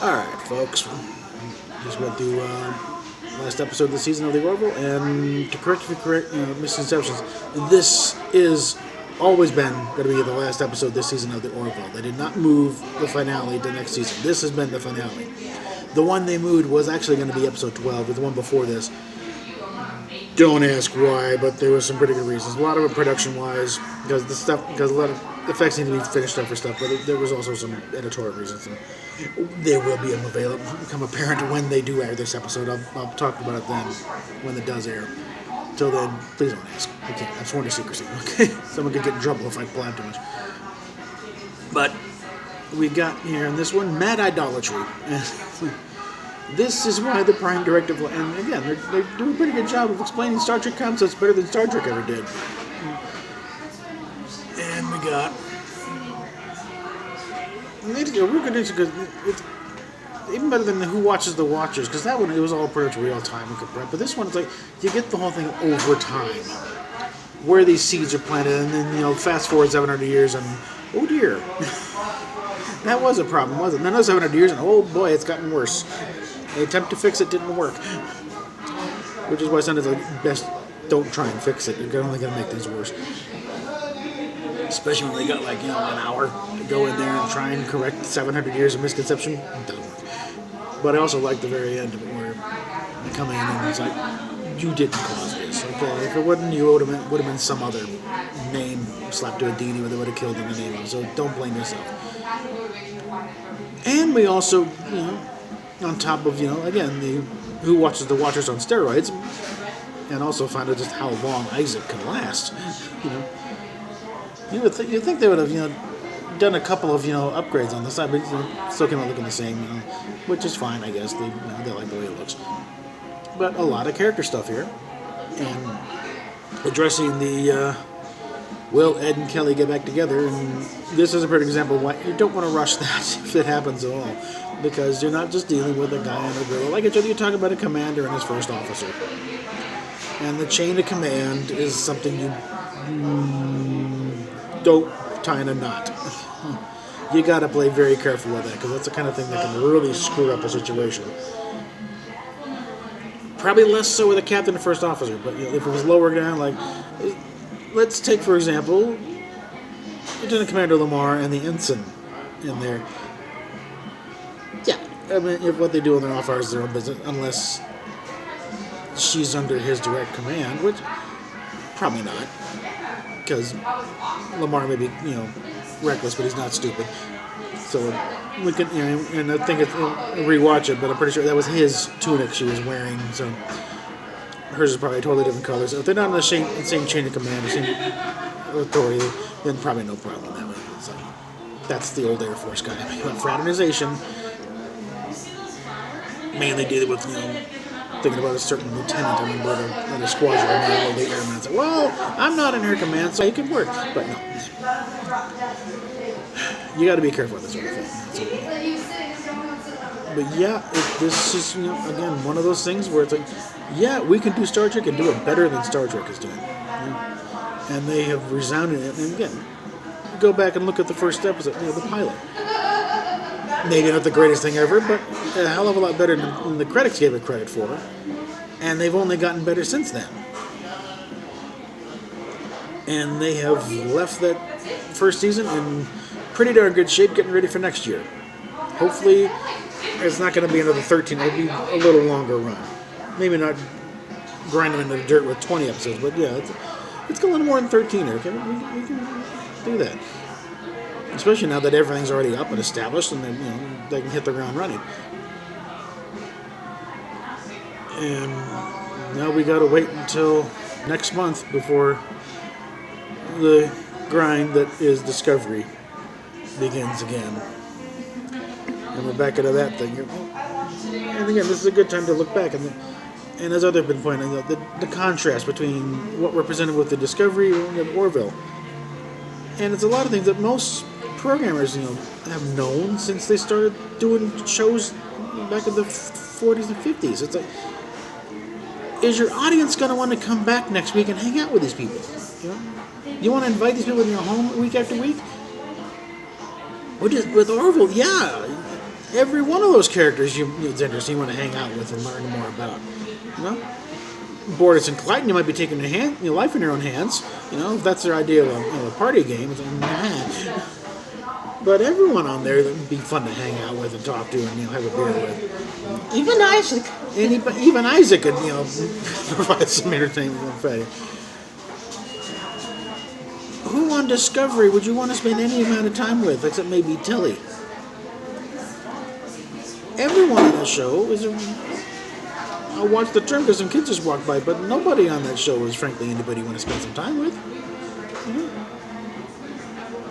Alright, folks. Just went through last episode of the season of the Orville, and to correct misconceptions, this is always been going to be the last episode this season of the Orville. They did not move the finale to next season. This has been the finale. The one they moved was actually going to be episode 12, but the one before this. Don't ask why, but there was some pretty good reasons. A lot of it production-wise, because a lot of effects need to be finished up for stuff, but there was also some editorial reasons. And there will become apparent when they do air this episode. I'll talk about it then, when it does air. Till then, please don't ask. I can't. I've sworn to secrecy. Okay, someone could get in trouble if I blab too much. But we got here in this one, mad idolatry. This is why the Prime Directive, and again, they do a pretty good job of explaining Star Trek concepts better than Star Trek ever did. And we got, we're going to, because it's even better than the Who Watches the Watchers, because that one, it was all pretty much real time and compressed. But this one, it's like, you get the whole thing over time, where these seeds are planted, and then, fast forward 700 years, and, oh dear. That was a problem, wasn't it? Another 700 years, and oh boy, it's gotten worse. The attempt to fix it didn't work. Which is why sometimes like best don't try and fix it. You're only going to make things worse. Especially when they got an hour to go in there and try and correct 700 years of misconception. It doesn't work. But I also like the very end of it where they come in and it's like, you didn't cause this. Okay, if it wasn't you, it would have been some other name slapped to a deity where they would have killed in the name of. So don't blame yourself. And we also, on top of, again, the Who Watches the Watchers on steroids, and also find out just how long Isaac can last. You'd think they would have, done a couple of, upgrades on the side, but still came out looking the same, which is fine, I guess. They like the way it looks. But a lot of character stuff here, and addressing the will Ed and Kelly get back together, and this is a perfect example of why you don't want to rush that if it happens at all. Because you're not just dealing with a guy and a girl. Like I told you, you're talking about a commander and his first officer. And the chain of command is something you don't tie in a knot. You got to play very careful with that, because that's the kind of thing that can really screw up a situation. Probably less so with a captain and first officer, but if it was lower down, let's take, for example, Lieutenant Commander Lamar and the ensign in there. Yeah, I mean, if what they do on their off hours is their own business, unless she's under his direct command, which probably not, because Lamar may be, reckless, but he's not stupid. So we could, and I think rewatch it, but I'm pretty sure that was his tunic she was wearing. So hers is probably a totally different color. So if they're not in the same chain of command, the same authority, then probably no problem that way. So that's the old Air Force guy. Fraternization. Mainly dealing with, thinking about a certain lieutenant. I remember at a squadron, and the airman said, well, I'm not in her command, so it could work. But no. You got to be careful with this sort of thing. But yeah, this is, again, one of those things where it's like, yeah, we can do Star Trek and do it better than Star Trek is doing. And they have resounded it. And again, go back and look at the first episode, the pilot. Maybe not the greatest thing ever, but a hell of a lot better than the critics gave it credit for. And they've only gotten better since then. And they have left that first season in pretty darn good shape, getting ready for next year. Hopefully, it's not going to be another 13. It'll be a little longer run. Maybe not grinding into the dirt with 20 episodes, but yeah, it's a little more than 13 here. Okay? We can do that. Especially now that everything's already up and established, and then they can hit the ground running. And now we got to wait until next month before the grind that is Discovery begins again. And we're back into that thing. And again, this is a good time to look back. And as others have been pointing out, the contrast between what we're presented with the Discovery and Orville. And it's a lot of things that most programmers, have known since they started doing shows back in the 40s and 50s. It's like, is your audience going to want to come back next week and hang out with these people? You want to invite these people in your home week after week? With Orville, yeah. every one of those characters it's interesting, you want to hang out with and learn more about. You know, Boris and Clayton, you might be taking your life in your own hands. You know, if that's their idea of a party game. It's like, nah. But everyone on there that would be fun to hang out with and talk to and have a beer with. Even Isaac. Even Isaac could provide some entertainment and Friday. Who on Discovery would you want to spend any amount of time with, except maybe Tilly? Everyone on the show is I watched the term because some kids just walked by, but nobody on that show is frankly anybody you want to spend some time with.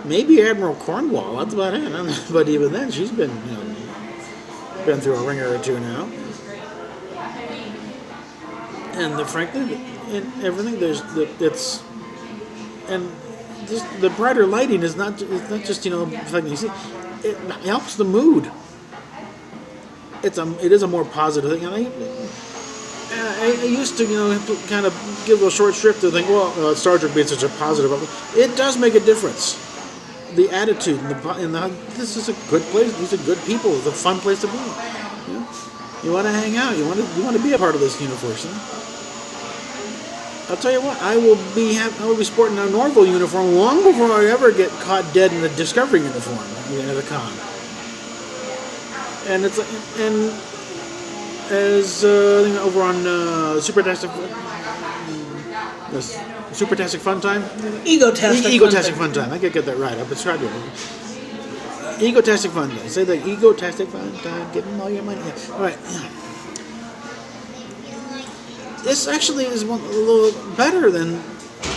Maybe Admiral Cornwall, that's about it. But even then, she's been through a ringer or two now. And frankly, in everything just the brighter lighting is not just like you see, it helps the mood. It is a more positive thing. And I used to kind of give a short shrift to think, well, Star Trek being such a positive. It does make a difference. The attitude and this is a good place. These are good people. It's a fun place to be. You want to hang out. You want to be a part of this universe. I'll tell you what. I will be sporting an Orville uniform long before I ever get caught dead in a Discovery uniform at a con. And it's as over on Supertastic Fun Time. Egotastic Fun Time. I gotta get that right. I've been trying to. Egotastic Fun Time. Say that. Egotastic Fun Time. Give them all your money. Yeah. All right. This actually is a little better than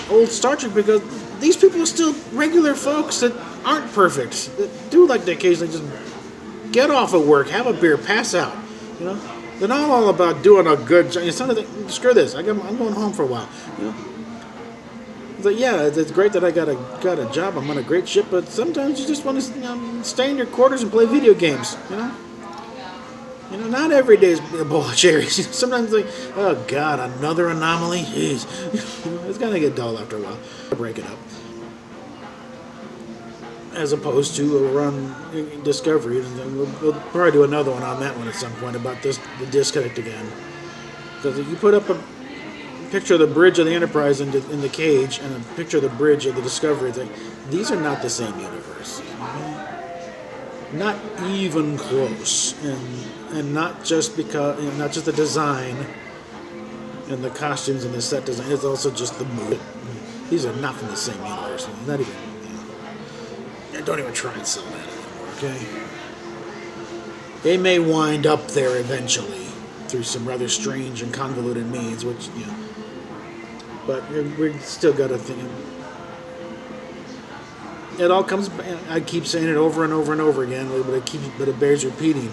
old Star Trek because these people are still regular folks that aren't perfect. That do like to occasionally just get off of work, have a beer, pass out. They're not all about doing a good job. Screw this. I'm going home for a while. It's like, yeah, it's great that I got a job. I'm on a great ship, but sometimes you just want to stay in your quarters and play video games. Not every day is a bowl of cherries. Sometimes like, oh God, another anomaly. Jeez, it's gonna get dull after a while. Break it up. As opposed to a run Discovery, and then we'll probably do another one on that one at some point about the disconnect again. Because if you put up a picture of the bridge of the Enterprise in the cage and a picture of the bridge of the Discovery, it's like, these are not the same universe. Not even close, and not just because not just the design and the costumes and the set design. It's also just the mood. These are not from the same universe. Not even. Don't even try and sell that anymore, okay? They may wind up there eventually through some rather strange and convoluted means, which, but we still got to think. It all comes. I keep saying it over and over and over again, but it bears repeating.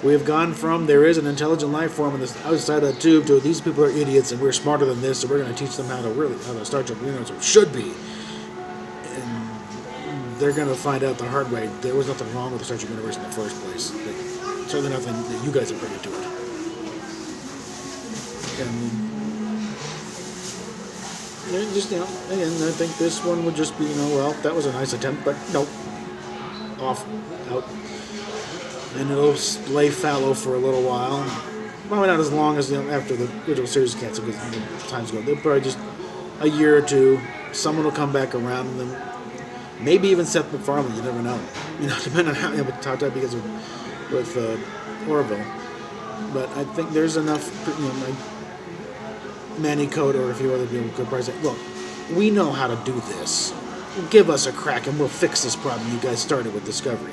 We have gone from there is an intelligent life form on the outside of the tube to these people are idiots and we're smarter than this, so we're going to teach them how the Star Trek universe should be. They're going to find out the hard way. There was nothing wrong with the Star Trek universe in the first place. Certainly nothing that you guys have brought into it. And just again, I think this one would just be well, that was a nice attempt, but nope, out, and it'll lay fallow for a little while. Probably not as long as after the original series canceled because times go. They'll probably just a year or two. Someone will come back around and then. Maybe even Seth MacFarlane, you never know. Depending on how tight because with Orville. But I think there's enough, like Manny Coda or a few other people could probably say, look, we know how to do this. Give us a crack and we'll fix this problem you guys started with Discovery.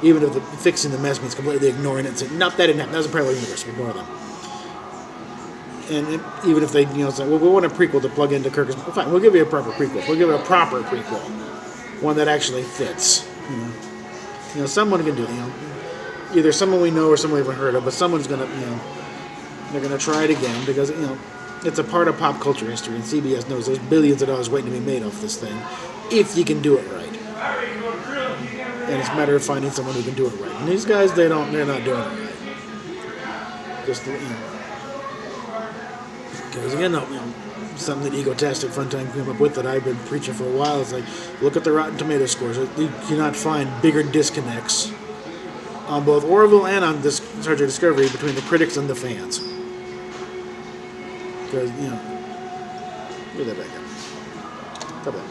Even if fixing the mess means completely ignoring it and saying, nope, that didn't happen. That was a parallel universe. Ignore them. And even if they, say, well, we want a prequel to plug into Kirk's, well, fine, we'll give you a proper prequel. We'll give you a proper prequel. One that actually fits. Someone can do it. Either someone we know or someone we haven't heard of, but someone's gonna, they're gonna try it again because it's a part of pop culture history, and CBS knows there's billions of dollars waiting to be made off this thing, if you can do it right. And it's a matter of finding someone who can do it right. And these guys, they're not doing it right. Just because again, something that Egotastic Fun Time came up with that I've been preaching for a while is like, look at the Rotten Tomato scores. You cannot find bigger disconnects on both Orville and on this Star Trek Discovery between the critics and the fans. Because, look at that back up. Stop that.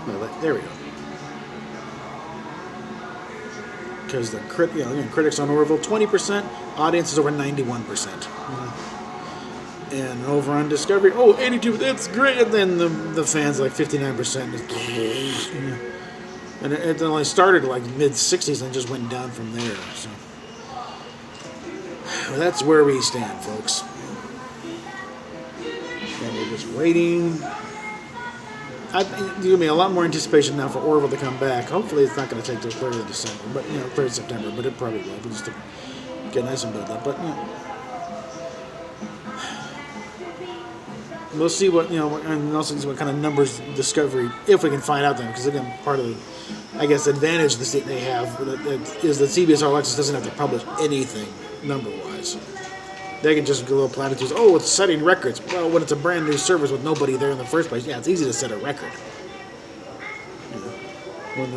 No, there we go. Because the critics on Orville 20%, audience is over 91%. And over on Discovery, 82%, that's great. And then the fans like 59%. And it only started like mid 60s and just went down from there. So that's where we stand, folks. And we're just waiting. There's going to be a lot more anticipation now for Orville to come back. Hopefully it's not going to take till 3rd of December, but 3rd of September, but it probably will. Just to get nice and build up. But we'll see what and also see what kind of numbers Discovery, if we can find out them, because again, part of the, I guess, advantage that they have is that CBS All Access doesn't have to publish anything number-wise. They can just go little platitudes. Oh, it's setting records. Well, when it's a brand new service with nobody there in the first place, it's easy to set a record. When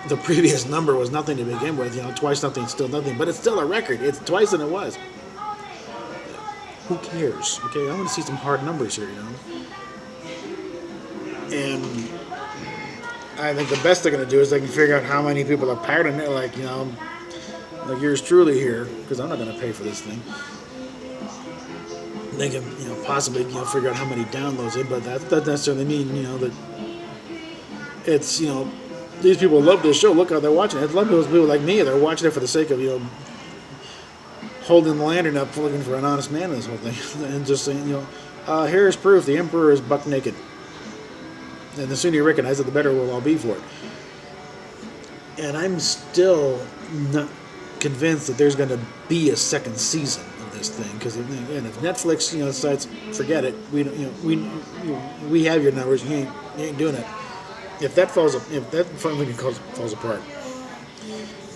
the previous number was nothing to begin with, twice nothing, still nothing, but it's still a record. It's twice than it was. Who cares? Okay, I want to see some hard numbers here, And I think the best they're going to do is they can figure out how many people are pirating it, like yours truly here, because I'm not going to pay for this thing. They can, possibly, figure out how many downloads it, but that doesn't necessarily mean, that it's, these people love this show. Look how they're watching it. I love those people like me. They're watching it for the sake of, holding the lantern up, looking for an honest man in this whole thing, and just saying, here's proof the Emperor is buck naked. And the sooner you recognize it, the better we'll all be for it. And I'm still not convinced that there's going to be a second season of this thing, because if Netflix, decides forget it, we have your numbers, you ain't doing it. If that falls apart,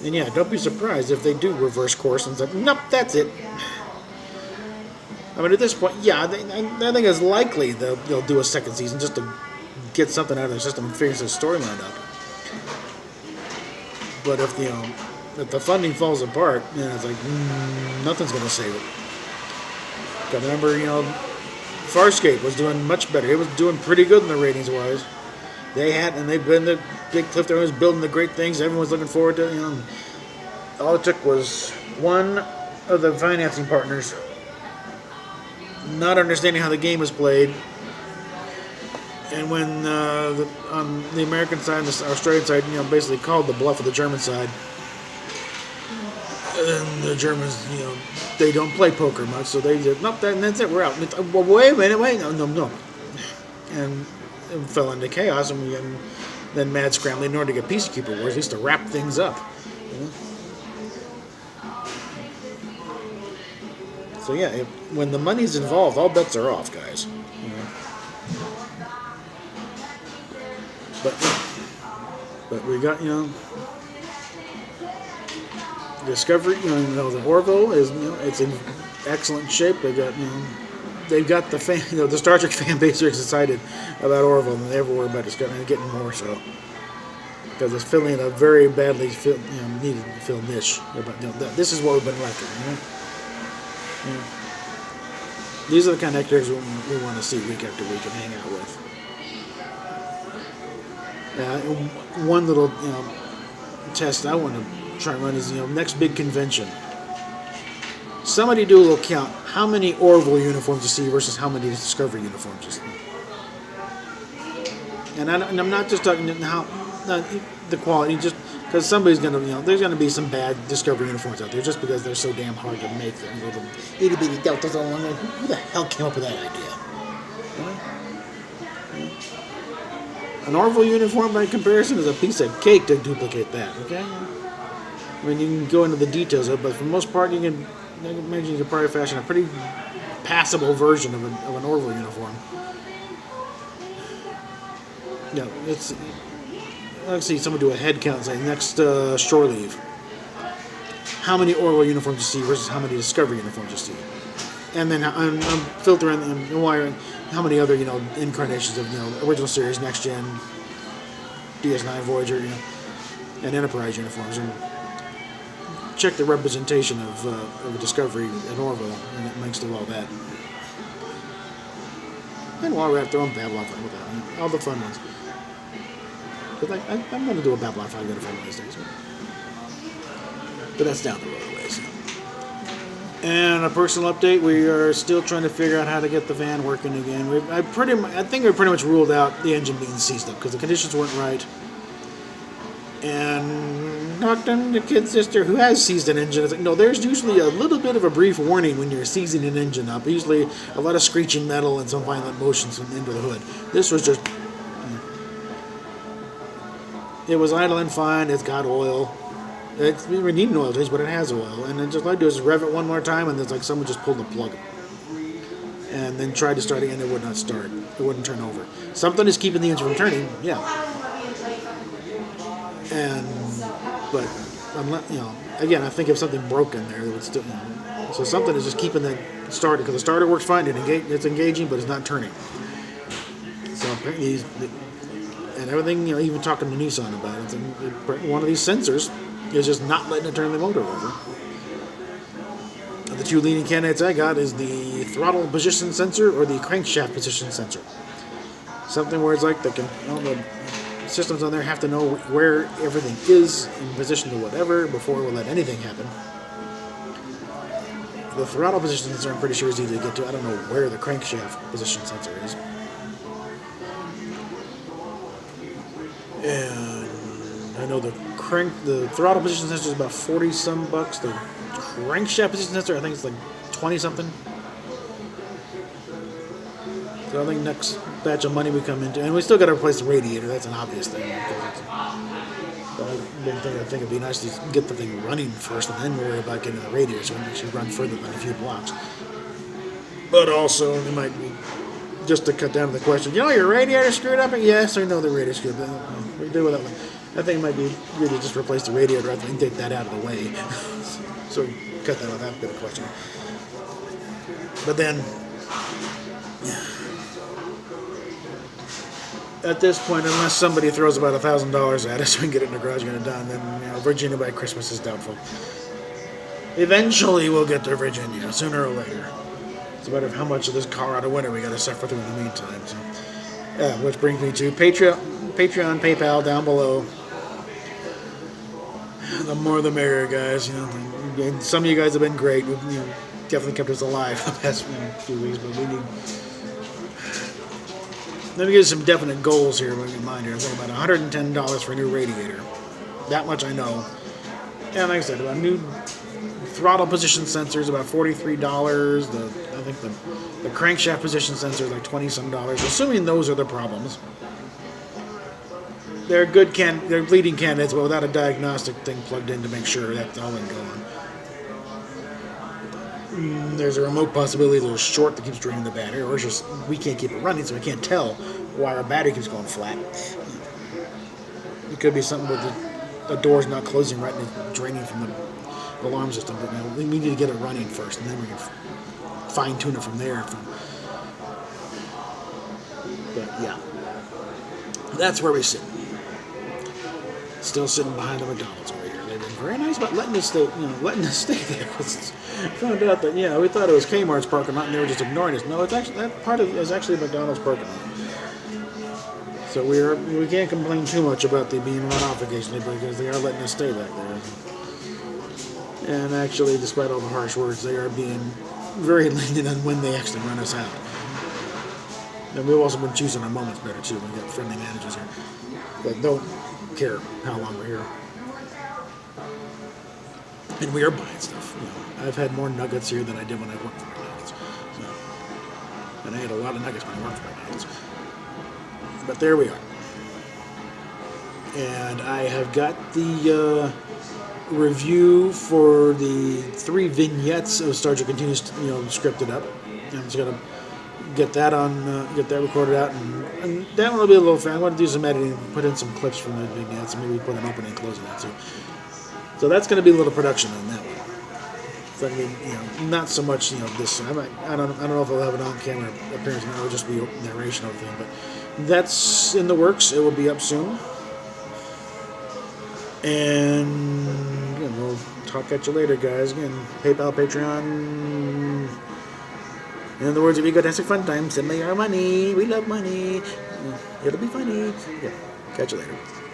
then don't be surprised if they do reverse course and say, nope, that's it. I mean, at this point, I think it's likely they'll do a second season just to get something out of their system and figure the storyline out. But if the funding falls apart, it's like nothing's going to save it. Got to remember, Farscape was doing much better. It was doing pretty good in the ratings wise. They've been the big cliff. They was building the great things. Everyone's looking forward to. All it took was one of the financing partners not understanding how the game is played. And when on the American side and the Australian side, basically called the bluff of the German side, and the Germans, they don't play poker much, so they said, nope, that's it, we're out. Well, wait a minute, no. And it fell into chaos, and then mad scrambling in order to get Peacekeeper Wars, at least to wrap things up. So when the money's involved, all bets are off, guys. But we got Discovery. The Orville is it's in excellent shape. They've got the fan. The Star Trek fan base are excited about Orville, and they ever worry about Discovery and getting more so, because it's filling a very badly needed to fill niche. But this is what we've been lacking. These are the kind of actors we want to see week after week and hang out with. One little test I want to try and run is next big convention. Somebody do a little count. How many Orville uniforms you see versus how many Discovery uniforms you see? And I'm not just talking not the quality, just because somebody's gonna there's gonna be some bad Discovery uniforms out there just because they're so damn hard to make. Little itty bitty deltas all along. Who the hell came up with that idea? An Orville uniform, by comparison, is a piece of cake to duplicate that, okay? I mean, you can go into the details of it, but for the most part, I can imagine you can probably fashion a pretty passable version of an Orville uniform. Let's see, someone do a head count, say, next shore leave. How many Orville uniforms you see versus how many Discovery uniforms you see? And then I'm filtering how many other incarnations of original series, Next Gen, DS9, Voyager, and Enterprise uniforms, and check the representation of a Discovery at Orville, and it links to all that. And while we're at there, Babylon 5 with that, all the fun ones. Because I'm going to do a Babylon 5 good for one of these days. But that's down the road a ways. And a personal update, we are still trying to figure out how to get the van working again. I think we pretty much ruled out the engine being seized up because the conditions weren't right. And talked to the kid's sister who has seized an engine. It's like, no, there's usually a little bit of a brief warning when you're seizing an engine up. Usually a lot of screeching metal and some violent motions into the hood. This was just... It was idling fine. It's got oil. We need an oil change, but it has oil. And then just all I do is rev it one more time, and it's like someone just pulled the plug. And then tried to start again. It would not start. It wouldn't turn over. Something is keeping the engine from turning. Yeah. But again, I think if something broke in there, it would still. So something is just keeping that started because the starter works fine. It's engaging, but it's not turning. So apparently, and everything. Even talking to Nissan about it, one of these sensors is just not letting it turn the motor over. The two leading candidates I got is the throttle position sensor or the crankshaft position sensor. Something where it's like the systems on there have to know where everything is in position to whatever before we'll let anything happen. The throttle position sensor I'm pretty sure is easy to get to. I don't know where the crankshaft position sensor is. And I know the throttle position sensor is about $40-some. The crankshaft position sensor, I think it's like 20-something. So I think next batch of money we come into, and we still got to replace the radiator. That's an obvious thing. I think it'd be nice to get the thing running first, and then worry about getting the radiator so we can actually run further than a few blocks. But also, it might be just to cut down to the question. Your radiator screwed up. Yes, I know the radiator screwed up. We do with that one. I think it might be good to just replace the radiator rather than take that out of the way. So cut that with that bit of question. But then. At this point, unless somebody throws about $1,000 at us, we can get it in the garage and get it done. Then Virginia by Christmas is doubtful. Eventually, we'll get to Virginia, sooner or later. It's a matter of how much of this Colorado winter we got to suffer through in the meantime. So, which brings me to Patreon, PayPal down below. The more the merrier, guys. And some of you guys have been great. Definitely kept us alive the past few weeks, but we need. Let me give you some definite goals here. In mind here, I've got about $110 for a new radiator. That much I know. And like I said, about new throttle position sensors, about $43. I think the crankshaft position sensor is like $20-some. Assuming those are the problems, they're good. They're leading candidates, but without a diagnostic thing plugged in to make sure that's all in going. There's a remote possibility there's a short that keeps draining the battery, or it's just we can't keep it running, so we can't tell why our battery keeps going flat. It could be something with the door's not closing right and it's draining from the alarm system. But we need to get it running first, and then we can fine tune it from there. But yeah, that's where we sit. Still sitting behind the McDonald's over here. They've been very nice about letting us stay there. Found out that we thought it was Kmart's parking lot and they were just ignoring us. No, it's actually that part is actually McDonald's parking lot. So we can't complain too much about them being run off occasionally because they are letting us stay back there. And actually, despite all the harsh words, they are being very lenient on when they actually run us out. And we've also been choosing our moments better too. We've got friendly managers here that don't care how long we're here. And we are buying stuff. I've had more nuggets here than I did when I worked for McDonald's. And I had a lot of nuggets when I worked for McDonald's. But there we are. And I have got the review for the 3 vignettes of Star Trek Continues, scripted up. I'm just gonna get that recorded out, and that one will be a little fun. I want to do some editing, put in some clips from the vignettes, and maybe put an opening and closing that too. So that's going to be a little production on that one. So not so much this. I don't know if I'll have an on-camera appearance, or it'll just be narration of the thing, but that's in the works. It will be up soon. And again, we'll talk at you later, guys. Again, PayPal, Patreon. In the words of Egotastic Fun Time, send me our money. We love money. It'll be funny. Yeah, catch you later.